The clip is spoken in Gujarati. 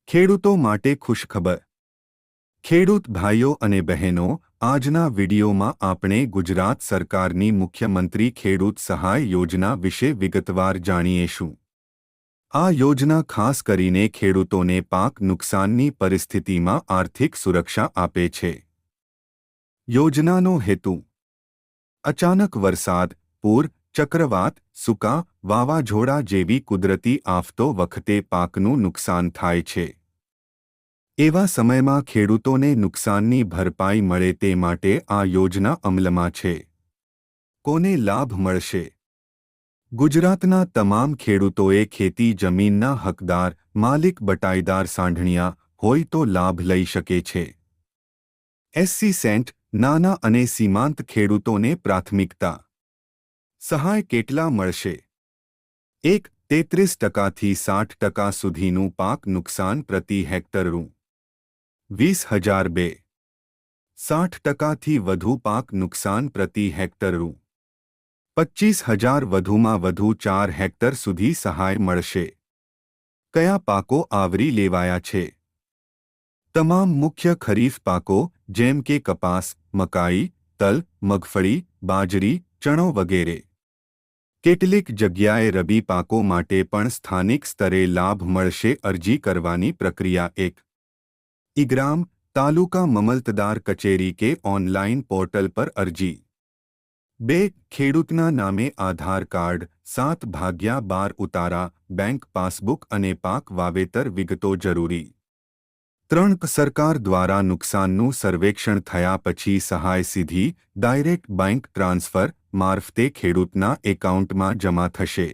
ખેડૂતો માટે ખુશખબર। ખેડૂત ભાઈઓ અને બહેનો, આજના વિડીયોમાં આપણે ગુજરાત સરકારની મુખ્યમંત્રી ખેડૂત સહાય યોજના વિશે વિગતવાર જાણીશું। આ યોજના ખાસ કરીને ખેડૂતોને પાક નુકસાનની પરિસ્થિતિમાં આર્થિક સુરક્ષા આપે છે। યોજનાનો હેતુ: અચાનક વરસાદ, પૂર, ચક્રવાત, સૂકા, વાવાઝોડા જેવી કુદરતી આફતો વખતે પાકનું નુકસાન થાય છે। એવા સમયમાં ખેડૂતોને નુકસાનની ભરપાઈ મળે તે માટે આ યોજના અમલમાં છે। કોને લાભ મળશે? ગુજરાતના તમામ ખેડૂતોએ ખેતી જમીનના હકદાર, માલિક બટાઈદાર સાંઢણિયા હોય તો લાભ લઈ શકે છે। એસસી સેન્ટ, નાના અને સીમાંત ખેડૂતોને પ્રાથમિકતા। સહાય કેટલા મળશે? 1. 33% થી 60% સુધીનું પાક નુકસાન પ્રતિ હેક્ટર રૂ. 20,000 2. 60% થી વધુ પાક નુકસાન પ્રતિ હેક્ટર રૂ. 25,000 વધુમાં વધુ 4 હેક્ટર સુધી સહાય મળશે। કયા પાકો આવરી લેવાયા છે? તમામ મુખ્ય ખરીફ પાકો જેમ કે કપાસ, મકાઈ, તલ, મગફળી, બાજરી, ચણો વગેરે। કેટલીક જગ્યાએ રબી પાકો માટે પણ સ્થાનિક સ્તરે લાભ મળશે। અરજી કરવાની પ્રક્રિયા: 1. ઈ-ગ્રામ, તાલુકા મામલતદાર કચેરી કે ઓનલાઇન પોર્ટલ પર અરજી। 2. ખેડૂતના નામે આધાર કાર્ડ, 7/12 ઉતારા, બેંક પાસબુક અને પાક વાવેતર વિગતો જરૂરી। 3. સરકાર દ્વારા નુકસાનનું સર્વેક્ષણ થયા પછી સહાય સીધી ડાયરેક્ટ બેંક ટ્રાન્સફર મારફતે ખેડૂતના એકાઉન્ટમાં જમા થશે।